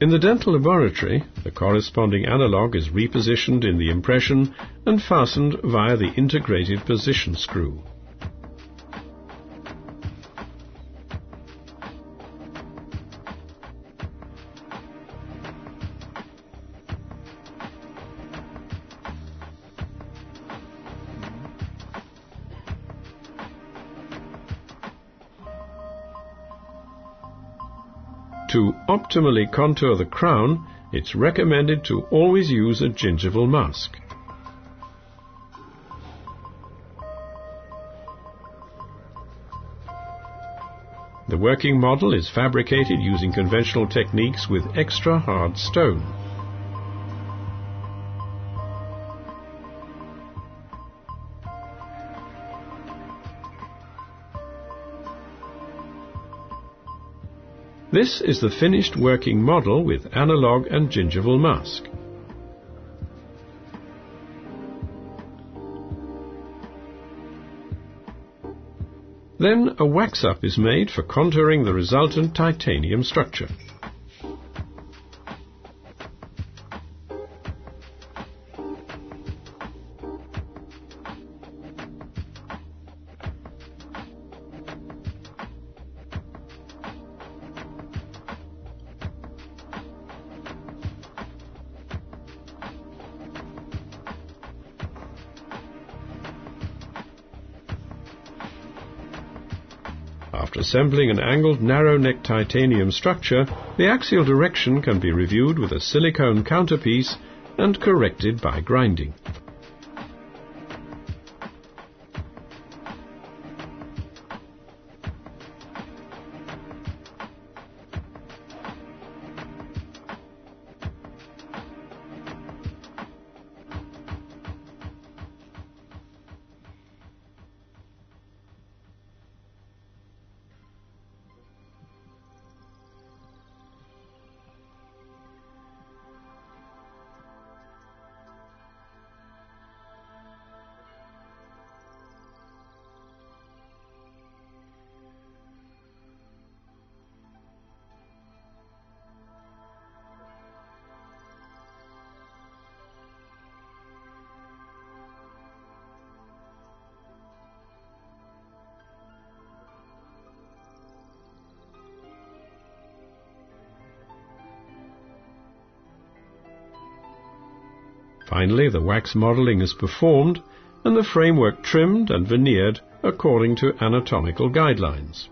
In the dental laboratory, the corresponding analog is repositioned in the impression and fastened via the integrated position screw. To optimally contour the crown, it's recommended to always use a gingival mask. The working model is fabricated using conventional techniques with extra hard stone. This is the finished working model with analog and gingival mask. Then a wax-up is made for contouring the resultant titanium structure. After assembling an angled narrow-neck titanium structure, the axial direction can be reviewed with a silicone counterpiece and corrected by grinding. Finally, the wax modeling is performed and the framework trimmed and veneered according to anatomical guidelines.